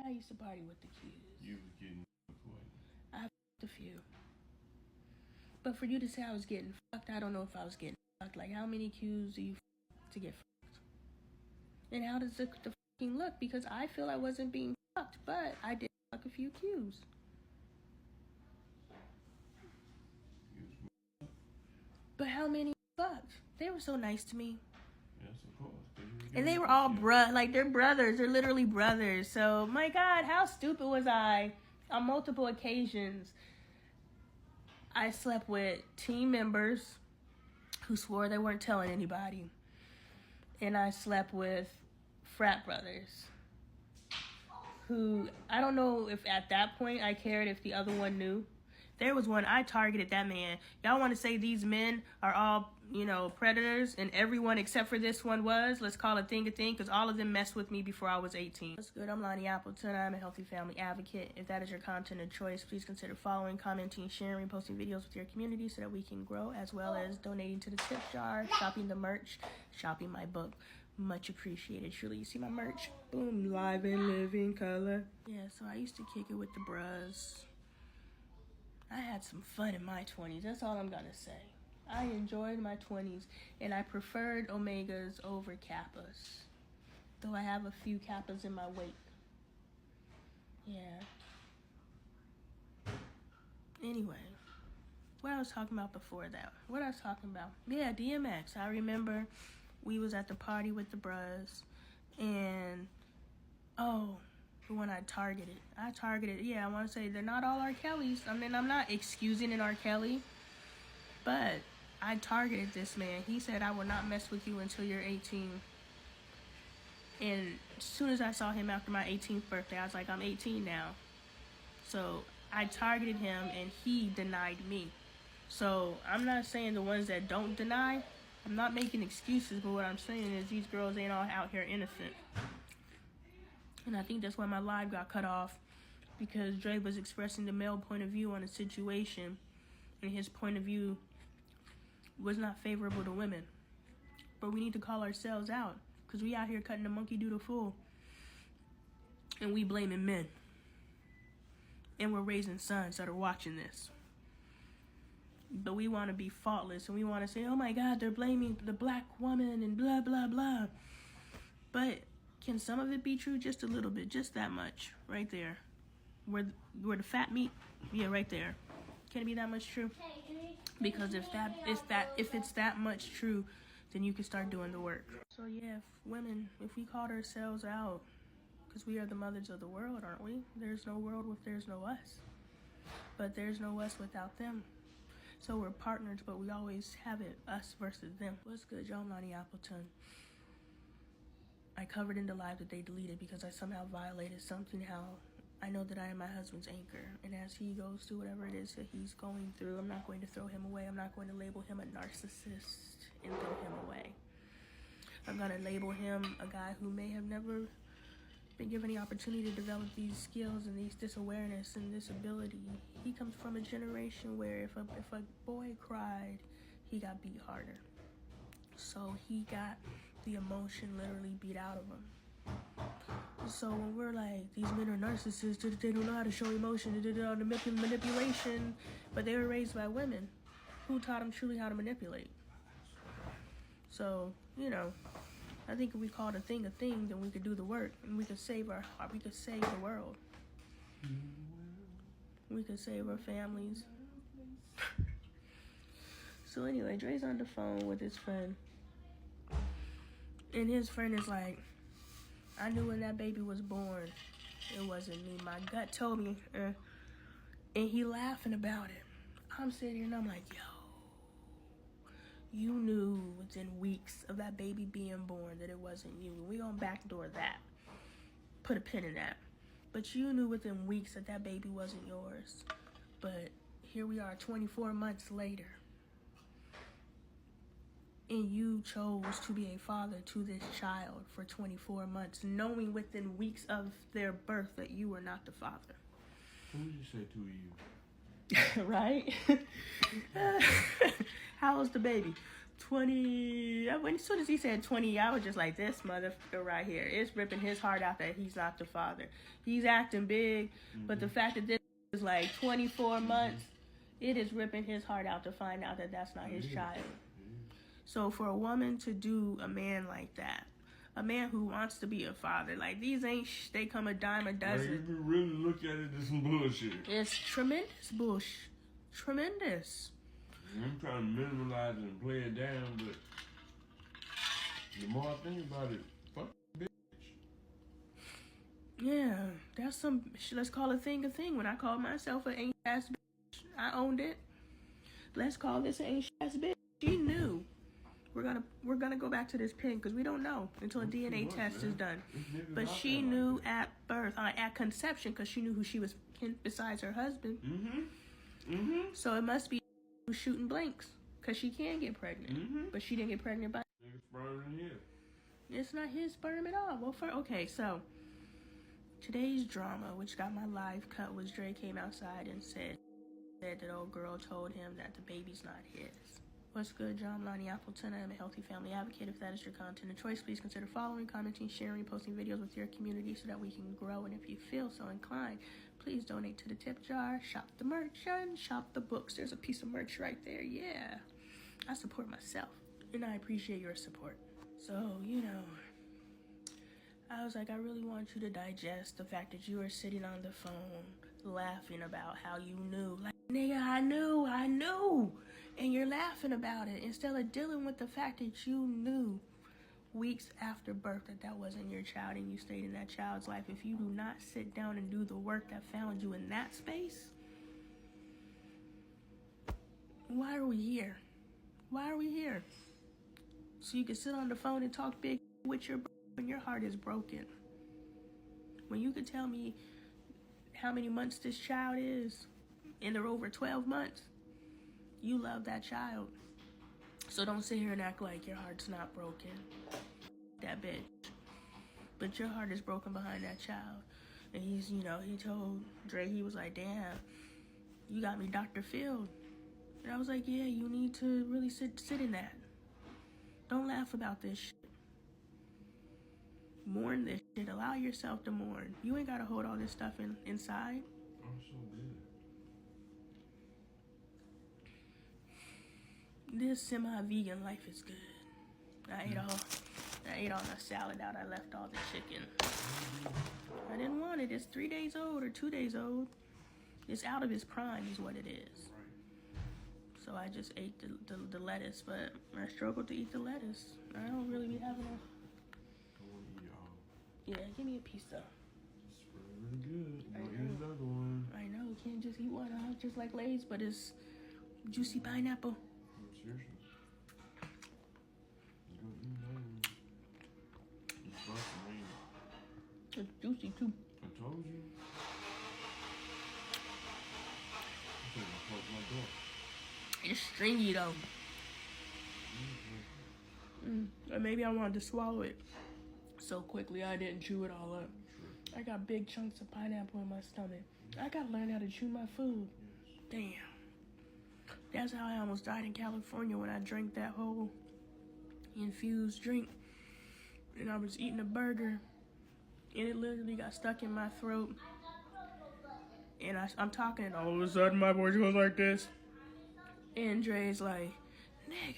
Yeah, I used to party with the Qs. You was getting what? I fucked a few. But for you to say I was getting fucked, I don't know if I was getting fucked. Like, how many Qs do you to get fucked? And how does the fucking look? Because I feel I wasn't being fucked, but I did fuck a few Qs. But how many fucked? They were so nice to me. Yes, of course. And they were all like they're brothers. They're literally brothers. So, my God, how stupid was I? On multiple occasions, I slept with team members who swore they weren't telling anybody. And I slept with frat brothers who, I don't know if at that point I cared if the other one knew. There was one, I targeted that man. Y'all want to say these men are all, predators, and everyone except for this one was? Let's call a thing, because all of them messed with me before I was 18. What's good? I'm LoneeAppleton. I'm a healthy family advocate. If that is your content of choice, please consider following, commenting, sharing, posting videos with your community so that we can grow, as well as donating to the tip jar, shopping the merch, shopping my book. Much appreciated. Truly, you see my merch? Boom, live and living color. Yeah, so I used to kick it with the bros. I had some fun in my 20s. That's all I'm going to say. I enjoyed my 20s, and I preferred Omegas over Kappas. Though I have a few Kappas in my wake. Yeah. Anyway, what I was talking about before that. Yeah, DMX. I remember we was at the party with the bros, and, the one I targeted, I want to say they're not all R. Kellys. I mean, I'm not excusing an R. Kelly, but I targeted this man. He said, I will not mess with you until you're 18. And as soon as I saw him after my 18th birthday, I was like, I'm 18 now. So I targeted him, and he denied me. So I'm not saying the ones that don't deny, I'm not making excuses, but what I'm saying is these girls ain't all out here innocent. And I think that's why my live got cut off, because Dre was expressing the male point of view on a situation, and his point of view was not favorable to women. But we need to call ourselves out, because we out here cutting the monkey do the fool, and we blaming men. And we're raising sons that are watching this. But we want to be faultless, and we want to say, oh my God, they're blaming the black woman and blah, blah, blah. But can some of it be true? Just a little bit, just that much, right there. Where the fat meat, yeah, right there. Can it be that much true? Because if it's that much true, then you can start doing the work. So yeah, if we called ourselves out, because we are the mothers of the world, aren't we? There's no world if there's no us. But there's no us without them. So we're partners, but we always have it us versus them. What's good, y'all? I'm LoneeAppleton. I covered in the live that they deleted because I somehow violated something. How I know that I am my husband's anchor, and as he goes through whatever it is that he's going through, I'm not going to throw him away. I'm not going to label him a narcissist and throw him away. I'm going to label him a guy who may have never been given the opportunity to develop these skills and this awareness and this ability. He comes from a generation where if a boy cried, he got beat harder. So he got the emotion literally beat out of him. So when we're like, these men are narcissists, they don't know how to show emotion, they do manipulation, but they were raised by women who taught them truly how to manipulate. So, I think if we called a thing, then we could do the work, and we could save the world. We could save our families. So anyway, Dre's on the phone with his friend, and his friend is like, I knew when that baby was born, it wasn't me. My gut told me, and he laughing about it. I'm sitting here and I'm like, yo, you knew within weeks of that baby being born that it wasn't you. We gonna backdoor that. Put a pin in that. But you knew within weeks that baby wasn't yours. But here we are 24 months later, and you chose to be a father to this child for 24 months, knowing within weeks of their birth that you were not the father. Who did you say to you? Right? How old's the baby? 20. As soon as he said 20, I was just like, this motherfucker right here. It's ripping his heart out that he's not the father. He's acting big, but the fact that this is like 24 months, it is ripping his heart out to find out that that's not his child. So for a woman to do a man like that, a man who wants to be a father, like these ain't they come a dime a dozen. Like, if you really look at it, it's some bullshit. It's tremendous bullshit. Tremendous. I'm trying to minimalize it and play it down, but the more I think about it, fuck bitch. Yeah, that's some. Let's call a thing a thing. When I called myself an ain't ass bitch, I owned it. Let's call this an ain't ass bitch. She knew. We're gonna go back to this pin because we don't know until a DNA test is done. But she knew at birth, at conception, because she knew who she was besides her husband. So it must be who's shooting blanks because she can get pregnant, but she didn't get pregnant by. Nigga sperm in here. It's not his sperm at all. Well, okay, so today's drama, which got my live cut, was Dre came outside and said that old girl told him that the baby's not his. What's good, John? LoneeAppleton. I am a healthy family advocate. If that is your content of choice, please consider following, commenting, sharing, posting videos with your community so that we can grow. And if you feel so inclined, please donate to the tip jar, shop the merch, and shop the books. There's a piece of merch right there. Yeah, I support myself, and I appreciate your support. So, I was like, I really want you to digest the fact that you were sitting on the phone laughing about how you knew. Like, nigga, I knew. And you're laughing about it instead of dealing with the fact that you knew weeks after birth that wasn't your child and you stayed in that child's life. If you do not sit down and do the work that found you in that space, why are we here? Why are we here? So you can sit on the phone and talk big with when your heart is broken. When you can tell me how many months this child is, and they're over 12 months, you love that child. So don't sit here and act like your heart's not broken. That bitch. But your heart is broken behind that child. And he told Dre, he was like, damn, you got me Dr. Phil. And I was like, yeah, you need to really sit in that. Don't laugh about this shit. Mourn this shit. Allow yourself to mourn. You ain't gotta hold all this stuff inside. I'm so good. This semi-vegan life is good. I ate all my salad out. I left all the chicken. I didn't want it. It's 3 days old or 2 days old. It's out of its prime is what it is. So I just ate the lettuce, but I struggled to eat the lettuce. I don't really be having a... Yeah, give me a piece though. It's really good. I know. Another one. I know, you can't just eat one. It's just like Lay's, but it's juicy pineapple. Seriously. You gonna eat another one. It's busting, ain't it? It's juicy too. I told you. I think I closed my door. It's stringy though. Or maybe I wanted to swallow it so quickly I didn't chew it all up. Sure. I got big chunks of pineapple in my stomach. I gotta learn how to chew my food. Damn. That's how I almost died in California when I drank that whole infused drink. And I was eating a burger and it literally got stuck in my throat. And I'm talking and all of a sudden my voice goes like this. And Dre's like, nigga,